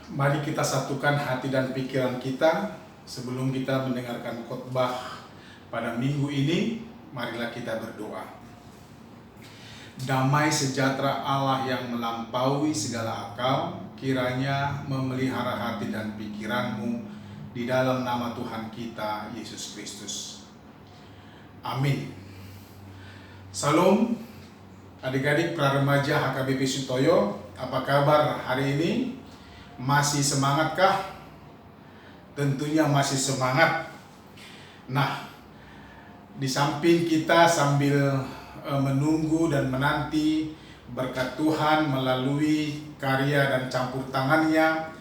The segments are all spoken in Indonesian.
Mari kita satukan hati dan pikiran kita sebelum kita mendengarkan khotbah pada minggu ini. Marilah kita berdoa. Damai sejahtera Allah yang melampaui segala akal, kiranya memelihara hati dan pikiranmu di dalam nama Tuhan kita, Yesus Kristus. Amin. Salam, adik-adik praremaja HKBP Sutoyo, apa kabar hari ini? Masih semangatkah? Tentunya masih semangat. Nah, di samping kita sambil menunggu dan menanti berkat Tuhan melalui karya dan campur tangannya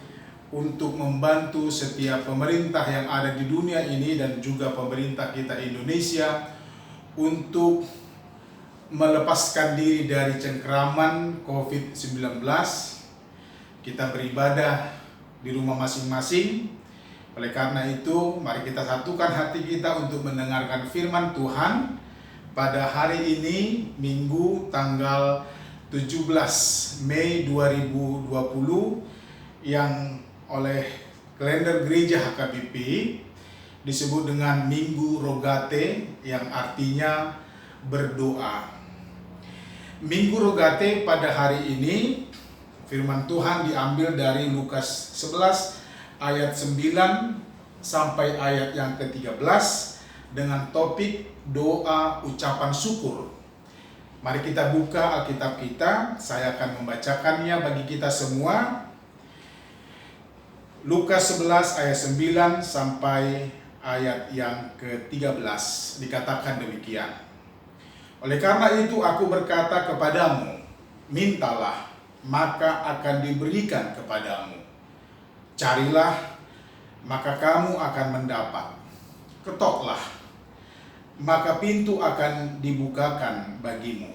untuk membantu setiap pemerintah yang ada di dunia ini dan juga pemerintah kita Indonesia untuk melepaskan diri dari cengkraman COVID-19. Kita beribadah di rumah masing-masing. Oleh karena itu, mari kita satukan hati kita untuk mendengarkan firman Tuhan pada hari ini, Minggu tanggal 17 Mei 2020, yang oleh kalender gereja HKBP disebut dengan Minggu Rogate, yang artinya berdoa. Minggu Rogate pada hari ini, firman Tuhan diambil dari Lukas 11 ayat 9 sampai ayat yang ke-13 dengan topik doa ucapan syukur. Mari kita buka Alkitab kita, saya akan membacakannya bagi kita semua. Lukas 11 ayat 9 sampai ayat yang ke-13 dikatakan demikian. Oleh karena itu aku berkata kepadamu, mintalah, maka akan diberikan kepadamu. Carilah, maka kamu akan mendapat. Ketoklah, maka pintu akan dibukakan bagimu.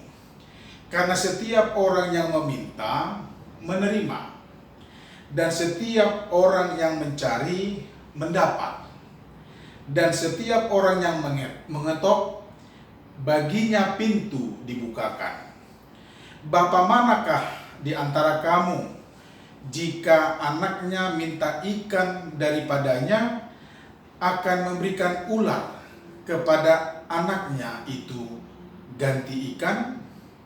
Karena setiap orang yang meminta, menerima. Dan setiap orang yang mencari, mendapat. Dan setiap orang yang mengetok, baginya pintu dibukakan. Bapa manakah di antara kamu, jika anaknya minta ikan daripadanya, akan memberikan ular kepada anaknya itu ganti ikan?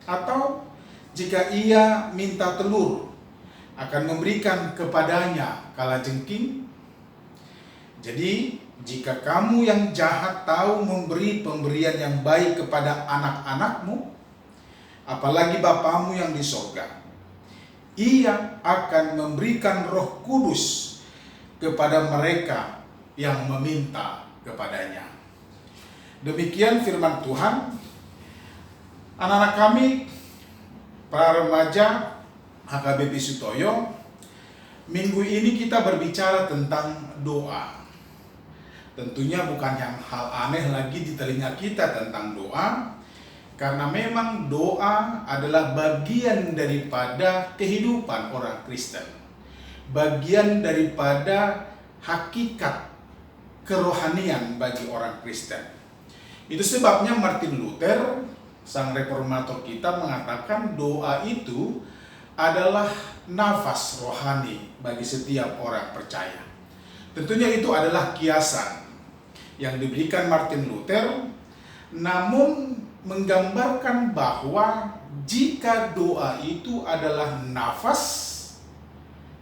Atau jika ia minta telur, akan memberikan kepadanya kalajengking? Jadi, jika kamu yang jahat tahu memberi pemberian yang baik kepada anak-anakmu, apalagi Bapamu yang di sorga, Ia akan memberikan Roh Kudus kepada mereka yang meminta kepadanya. Demikian firman Tuhan. Anak-anak kami, para remaja HKBP Sutoyo, minggu ini kita berbicara tentang doa. Tentunya bukan yang hal aneh lagi di telinga kita tentang doa, karena memang doa adalah bagian daripada kehidupan orang Kristen. Bagian daripada hakikat kerohanian bagi orang Kristen. Itu sebabnya Martin Luther, sang reformator kita, mengatakan doa itu adalah nafas rohani bagi setiap orang percaya. Tentunya itu adalah kiasan yang diberikan Martin Luther, namun menggambarkan bahwa jika doa itu adalah nafas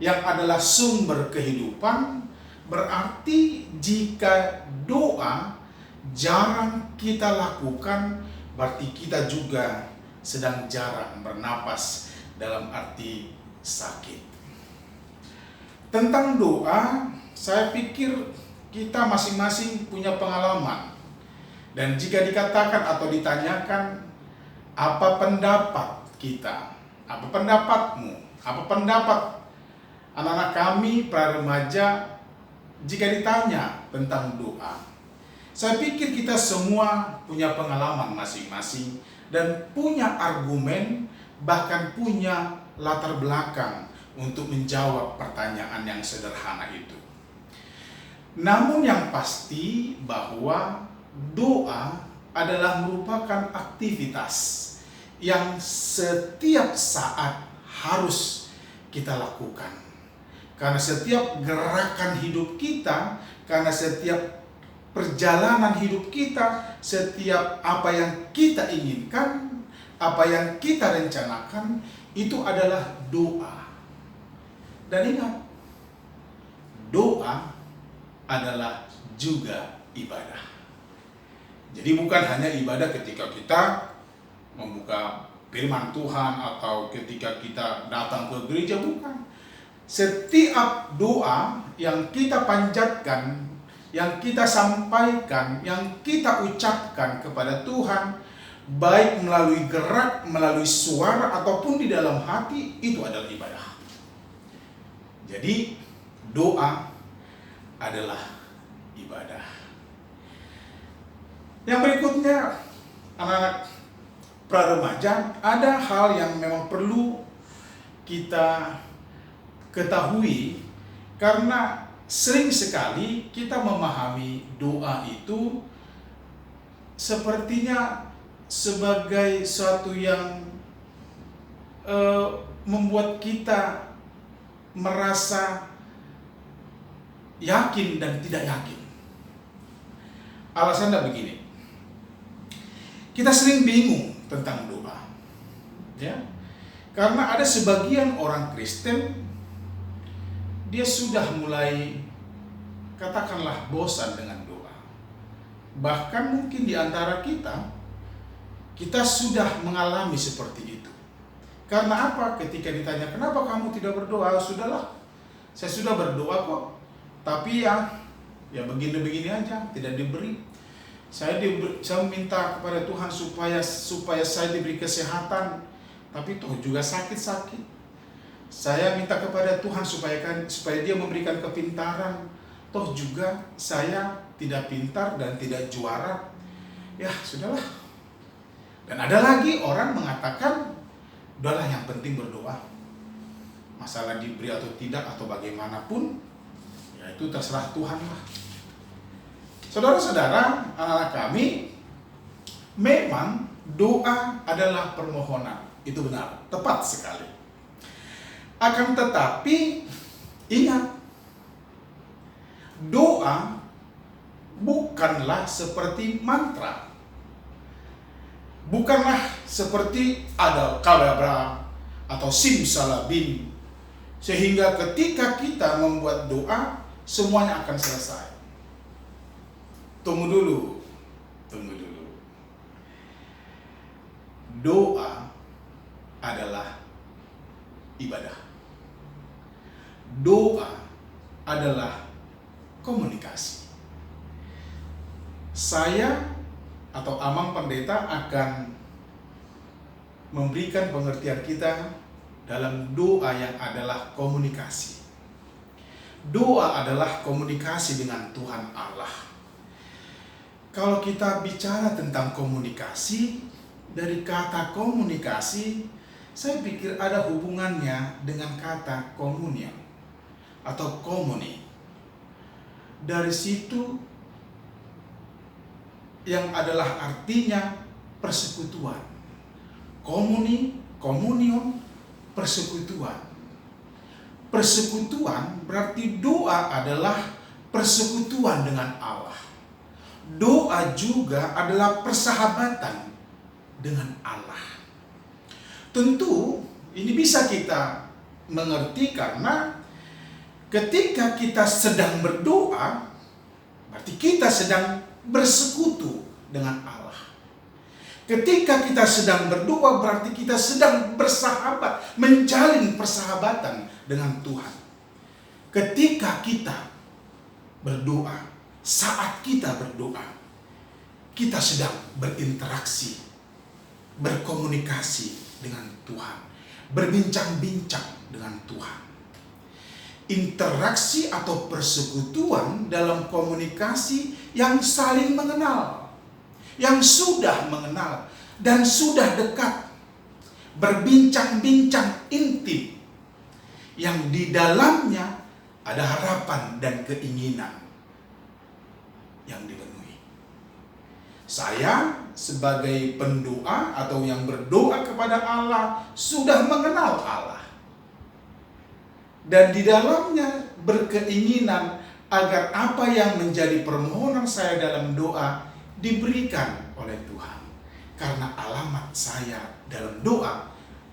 yang adalah sumber kehidupan, berarti jika doa jarang kita lakukan, berarti kita juga sedang jarang bernapas, dalam arti sakit. Tentang doa, saya pikir kita masing-masing punya pengalaman. Dan jika dikatakan atau ditanyakan, apa pendapat kita? Apa pendapatmu? Apa pendapat anak-anak kami, para remaja, jika ditanya tentang doa? Saya pikir kita semua punya pengalaman masing-masing dan punya argumen, bahkan punya latar belakang untuk menjawab pertanyaan yang sederhana itu. Namun yang pasti bahwa doa adalah merupakan aktivitas yang setiap saat harus kita lakukan. Karena setiap gerakan hidup kita, karena setiap perjalanan hidup kita, setiap apa yang kita inginkan, apa yang kita rencanakan, itu adalah doa. Dan ingat, doa adalah juga ibadah. Jadi bukan hanya ibadah ketika kita membuka firman Tuhan atau ketika kita datang ke gereja, bukan. Setiap doa yang kita panjatkan, yang kita sampaikan, yang kita ucapkan kepada Tuhan, baik melalui gerak, melalui suara, ataupun di dalam hati, itu adalah ibadah. Jadi doa adalah ibadah. Yang berikutnya, anak-anak pra-remaja, ada hal yang memang perlu kita ketahui, karena sering sekali kita memahami doa itu sepertinya sebagai suatu yang membuat kita merasa yakin dan tidak yakin. Alasannya begini, kita sering bingung tentang doa, ya, karena ada sebagian orang Kristen, dia sudah mulai, katakanlah, bosan dengan doa. Bahkan mungkin di antara kita sudah mengalami seperti itu. Karena apa? Ketika ditanya, kenapa kamu tidak berdoa? Sudahlah, saya sudah berdoa kok, tapi ya begini-begini aja, tidak diberi. Saya minta kepada Tuhan supaya saya diberi kesehatan, tapi toh juga sakit-sakit. Saya minta kepada Tuhan supaya Dia memberikan kepintaran, toh juga saya tidak pintar dan tidak juara. Ya sudahlah. Dan ada lagi orang mengatakan, udahlah, yang penting berdoa. Masalah diberi atau tidak atau bagaimanapun, ya itu terserah Tuhan lah. Saudara-saudara, anak-anak kami, memang doa adalah permohonan. Itu benar, tepat sekali. Akan tetapi, ingat, doa bukanlah seperti mantra. Bukanlah seperti ada kadabra atau simsalabim, sehingga ketika kita membuat doa, semuanya akan selesai. Tunggu dulu. Doa adalah ibadah. Doa adalah komunikasi. Saya atau Amang Pendeta akan memberikan pengertian kita dalam doa yang adalah komunikasi. Doa adalah komunikasi dengan Tuhan Allah. Kalau kita bicara tentang komunikasi, dari kata komunikasi, saya pikir ada hubungannya dengan kata komunion atau komuni. Dari situ yang adalah artinya persekutuan. Komunion, persekutuan. Persekutuan berarti doa adalah persekutuan dengan Allah. Doa juga adalah persahabatan dengan Allah. Tentu ini bisa kita mengerti karena ketika kita sedang berdoa, berarti kita sedang bersekutu dengan Allah. Ketika kita sedang berdoa, berarti kita sedang bersahabat, menjalin persahabatan dengan Tuhan. Ketika kita berdoa, saat kita berdoa, kita sedang berinteraksi, berkomunikasi dengan Tuhan, berbincang-bincang dengan Tuhan. Interaksi atau persekutuan dalam komunikasi yang saling mengenal, yang sudah mengenal dan sudah dekat, berbincang-bincang intim, yang di dalamnya ada harapan dan keinginan yang dipenuhi. Saya sebagai pendoa atau yang berdoa kepada Allah sudah mengenal Allah. dan di dalamnya berkeinginan agar apa yang menjadi permohonan saya dalam doa diberikan oleh Tuhan. Karena alamat saya dalam doa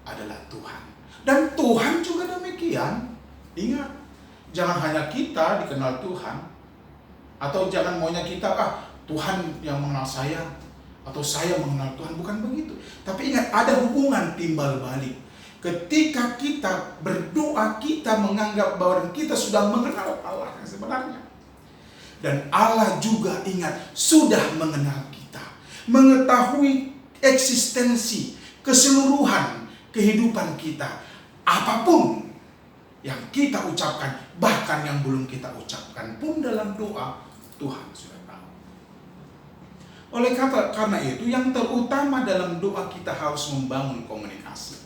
adalah Tuhan. Dan Tuhan juga demikian. Ingat, jangan hanya kita dikenal Tuhan, atau jangan maunya kita, Tuhan yang mengenal saya, atau saya mengenal Tuhan. Bukan begitu. Tapi ingat, ada hubungan timbal balik. Ketika kita berdoa, kita menganggap bahwa kita sudah mengenal Allah yang sebenarnya. Dan Allah juga ingat, sudah mengenal kita. Mengetahui eksistensi, keseluruhan kehidupan kita. Apapun yang kita ucapkan, bahkan yang belum kita ucapkan pun dalam doa, Tuhan sudah tahu. Oleh karena itu, yang terutama dalam doa kita harus membangun komunikasi.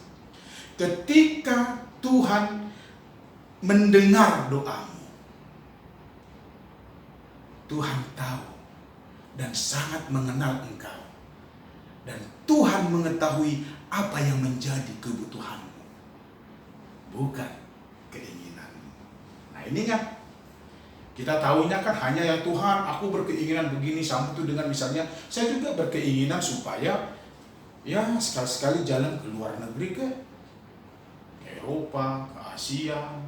Ketika Tuhan mendengar doamu, Tuhan tahu dan sangat mengenal engkau. Dan Tuhan mengetahui apa yang menjadi kebutuhanmu, bukan keinginanmu. Nah ini kan, kita tahunya kan hanya ya Tuhan, aku berkeinginan begini, sama itu dengan misalnya, saya juga berkeinginan supaya ya sekali-sekali jalan ke luar negeri, ke Eropa, ke Asia,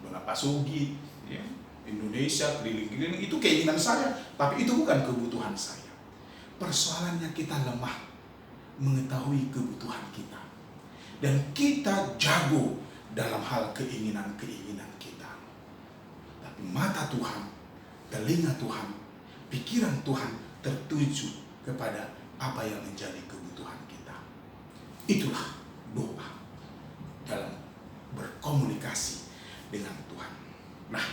Benapa Sugi, ya, Indonesia, keliling-keliling, itu keinginan saya, tapi itu bukan kebutuhan saya. Persoalannya kita lemah mengetahui kebutuhan kita. Dan kita jago dalam hal keinginan-keinginan kita. Tapi mata Tuhan, telinga Tuhan, pikiran Tuhan tertuju kepada apa yang menjadi kebutuhan kita. Itulah doa dalam berkomunikasi dengan Tuhan. Nah,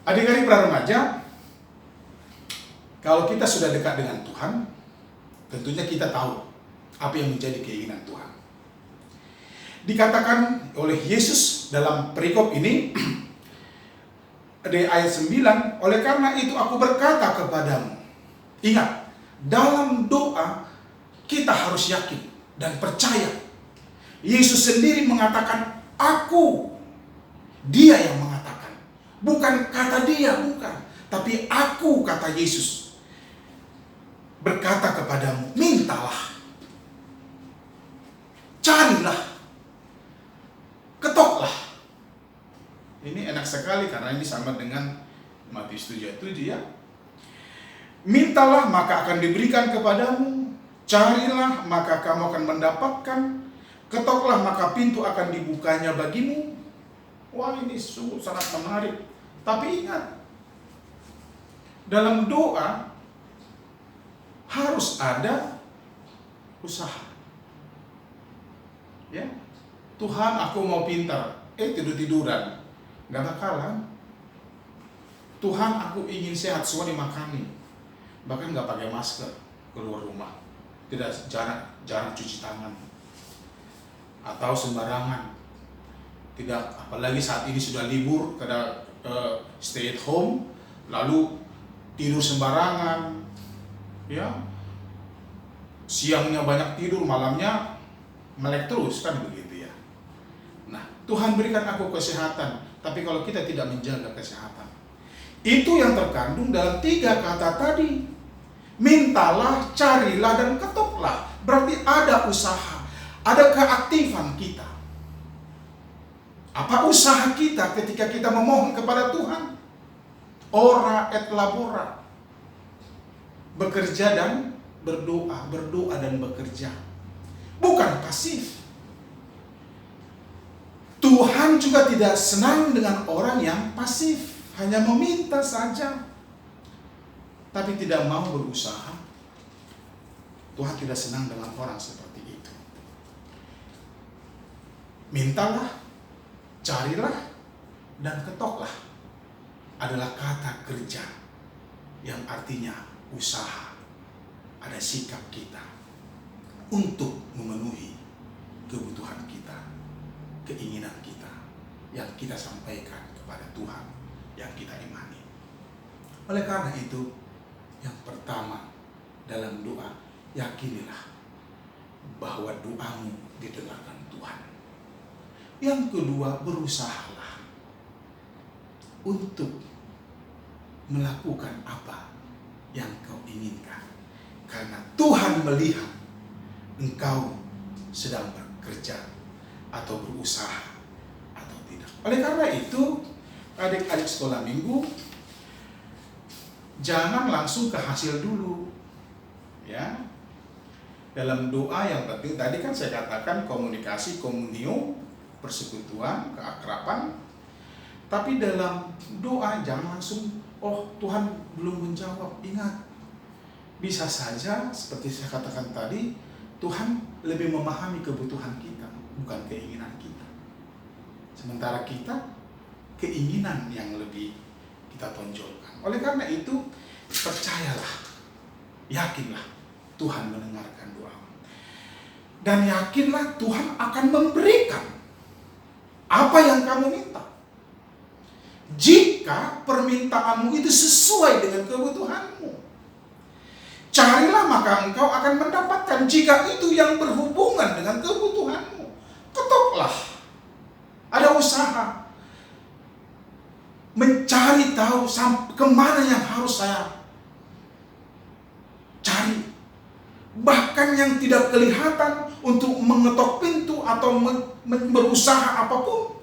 adik-adik pra-remaja, kalau kita sudah dekat dengan Tuhan, tentunya kita tahu apa yang menjadi keinginan Tuhan. Dikatakan oleh Yesus dalam perikop ini, di ayat 9, oleh karena itu aku berkata kepadamu. Ingat, dalam doa kita harus yakin dan percaya. Yesus sendiri mengatakan, aku. Dia yang mengatakan. Bukan kata dia, bukan. Tapi aku, kata Yesus. Berkata kepadamu, mintalah, carilah, ketoklah. Ini enak sekali karena ini sama dengan Matius 7:7 ya. Mintalah maka akan diberikan kepadamu, carilah maka kamu akan mendapatkan, ketoklah maka pintu akan dibukanya bagimu. Wah, ini sungguh sangat menarik. Tapi ingat, dalam doa harus ada usaha. Ya, Tuhan aku mau pintar, tidur-tiduran, gak bakalan. Tuhan aku ingin sehat, semua dimakani, bahkan gak pakai masker keluar rumah, tidak jarang cuci tangan, atau sembarangan, tidak, apalagi saat ini sudah libur, kada stay at home, lalu tidur sembarangan. Ya, siangnya banyak tidur, malamnya melek terus, kan begitu ya. Nah, Tuhan berikan aku kesehatan, tapi kalau kita tidak menjaga kesehatan, itu yang terkandung dalam 3 kata tadi. Mintalah, carilah, dan ketoklah. Berarti ada usaha, ada keaktifan kita. Apa usaha kita ketika kita memohon kepada Tuhan? Ora et labora. Bekerja dan berdoa, berdoa dan bekerja. Bukan pasif. Tuhan juga tidak senang dengan orang yang pasif, hanya meminta saja, tapi tidak mau berusaha. Tuhan tidak senang dengan orang seperti itu. Mintalah, carilah, dan ketoklah adalah kata kerja yang artinya usaha. Ada sikap kita untuk memenuhi kebutuhan kita, keinginan kita yang kita sampaikan kepada Tuhan, yang kita imani. Oleh karena itu, yang pertama dalam doa, yakinilah bahwa doamu didengarkan Tuhan. Yang kedua, berusahalah untuk melakukan apa yang kau inginkan. Karena Tuhan melihat engkau sedang bekerja atau berusaha atau tidak. Oleh karena itu, adik-adik sekolah minggu, jangan langsung ke hasil dulu. Ya. Dalam doa yang penting, tadi kan saya katakan komunikasi, komunio, persekutuan, keakraban. Tapi dalam doa jangan langsung, oh Tuhan belum menjawab. Ingat, bisa saja seperti saya katakan tadi, Tuhan lebih memahami kebutuhan kita, bukan keinginan kita. Sementara kita, keinginan yang lebih kita tonjolkan. Oleh karena itu, percayalah, yakinlah, Tuhan mendengarkan doa. Dan yakinlah Tuhan akan memberikan apa yang kamu minta. Jika permintaanmu itu sesuai dengan kebutuhanmu. Carilah maka engkau akan mendapatkan jika itu yang berhubungan dengan kebutuhanmu. Ketoklah. Ada usaha. Mencari tahu kemana yang harus saya cari. Bahkan yang tidak kelihatan untuk mengetok pintu atau berusaha apapun.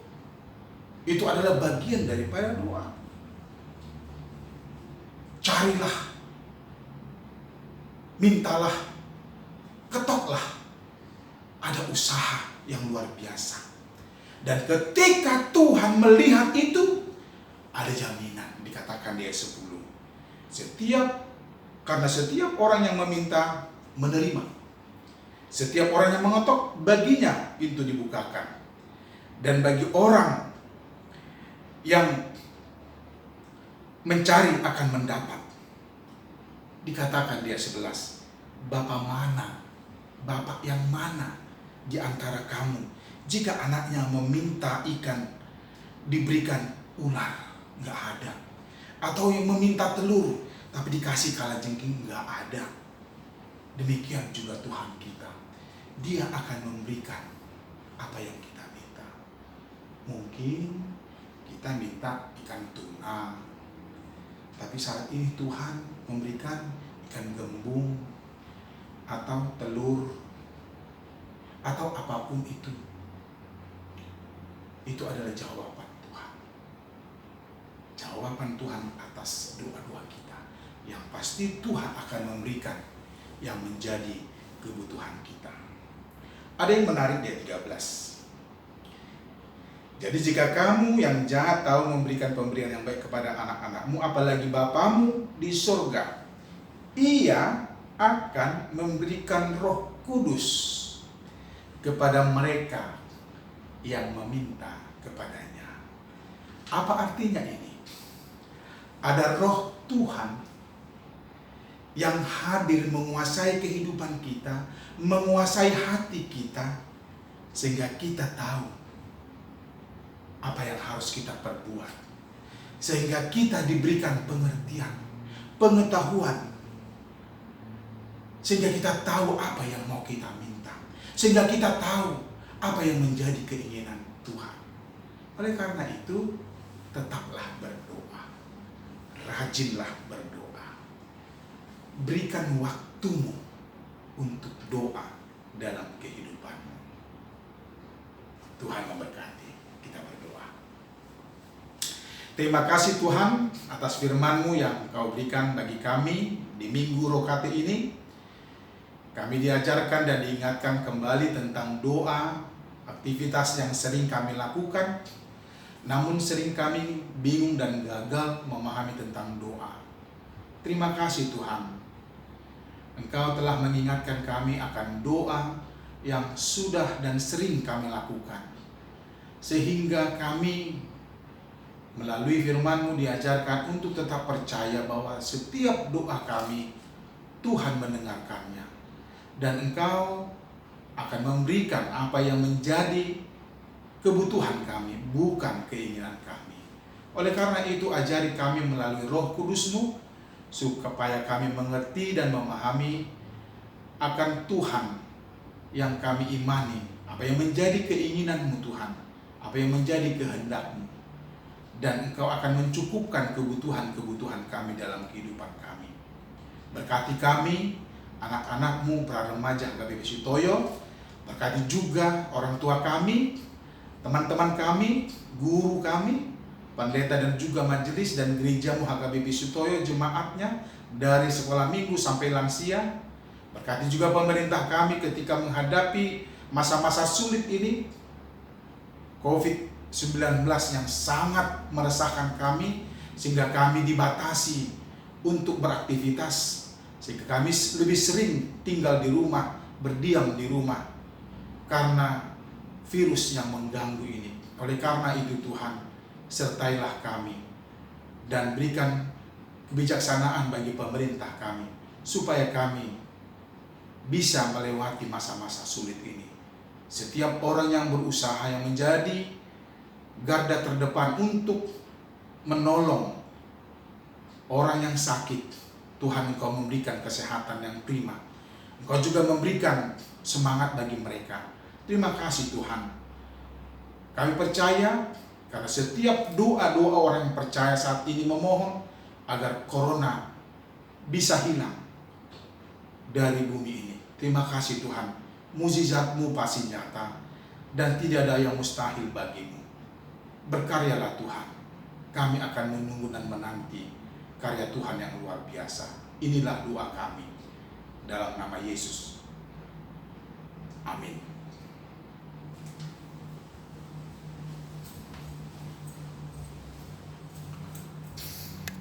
Itu adalah bagian daripada doa. Carilah. Mintalah. Ketoklah. Ada usaha yang luar biasa. Dan ketika Tuhan melihat itu, ada jaminan. Dikatakan di ayat 10. Karena setiap orang yang meminta, menerima. Setiap orang yang mengetok, baginya pintu dibukakan. Dan bagi orang yang mencari akan mendapat. Dikatakan di ayat 11, Bapak yang mana di antara kamu, jika anaknya meminta ikan, diberikan ular? Nggak ada. Atau yang meminta telur, tapi dikasih kalajengking? Nggak ada. Demikian juga Tuhan kita. Dia akan memberikan apa yang kita minta. Mungkin kita minta ikan tuna, tapi saat ini Tuhan memberikan ikan gembung atau telur atau apapun itu. Itu adalah jawaban Tuhan. Jawaban Tuhan atas doa-doa kita. Yang pasti Tuhan akan memberikan yang menjadi kebutuhan kita. Ada yang menarik di ayat 13. Jadi jika kamu yang jahat tahu memberikan pemberian yang baik kepada anak-anakmu, apalagi Bapamu di surga, Ia akan memberikan Roh Kudus kepada mereka yang meminta kepadanya. Apa artinya ini? Ada Roh Tuhan yang hadir menguasai kehidupan kita, menguasai hati kita, sehingga kita tahu apa yang harus kita perbuat. Sehingga kita diberikan pengertian, pengetahuan, sehingga kita tahu apa yang mau kita minta, sehingga kita tahu apa yang menjadi keinginan Tuhan. Oleh karena itu, tetaplah berdoa, rajinlah berdoa. Berikan waktumu untuk doa dalam kehidupanmu. Tuhan memberkati. Kita berdoa. Terima kasih Tuhan atas firman-Mu yang Kau berikan bagi kami di Minggu Rokate ini. Kami diajarkan dan diingatkan kembali tentang doa, aktivitas yang sering kami lakukan, namun sering kami bingung dan gagal memahami tentang doa. Terima kasih Tuhan. Engkau telah mengingatkan kami akan doa yang sudah dan sering kami lakukan. Sehingga kami melalui firman-Mu diajarkan untuk tetap percaya bahwa setiap doa kami Tuhan mendengarkannya. Dan Engkau akan memberikan apa yang menjadi kebutuhan kami, bukan keinginan kami. Oleh karena itu ajari kami melalui Roh Kudus-Mu, supaya kami mengerti dan memahami akan Tuhan yang kami imani, apa yang menjadi keinginan-Mu Tuhan, apa yang menjadi kehendak-Mu. dan Engkau akan mencukupkan kebutuhan-kebutuhan kami dalam kehidupan kami. Berkati kami, anak-anak-Mu para remaja HKBP Sutoyo, berkati juga orang tua kami, teman-teman kami, guru kami, pendeta dan juga majelis dan gereja-Mu HKBP Sutoyo, jemaatnya dari sekolah minggu sampai lansia. Berkati juga pemerintah kami ketika menghadapi masa-masa sulit ini, COVID-19 yang sangat meresahkan kami, sehingga kami dibatasi untuk beraktivitas, sehingga kami lebih sering tinggal di rumah, berdiam di rumah karena virus yang mengganggu ini. Oleh karena itu Tuhan, sertailah kami dan berikan kebijaksanaan bagi pemerintah kami, supaya kami bisa melewati masa-masa sulit ini. Setiap orang yang berusaha, yang menjadi garda terdepan untuk menolong orang yang sakit, Tuhan Engkau memberikan kesehatan yang prima. Engkau juga memberikan semangat bagi mereka. Terima kasih Tuhan. Kami percaya karena setiap doa-doa orang yang percaya saat ini memohon agar corona bisa hilang dari bumi ini. Terima kasih Tuhan, mukjizat-Mu pasti nyata dan tidak ada yang mustahil bagi-Mu. Berkaryalah Tuhan, kami akan menunggu dan menanti karya Tuhan yang luar biasa. Inilah doa kami dalam nama Yesus. Amin.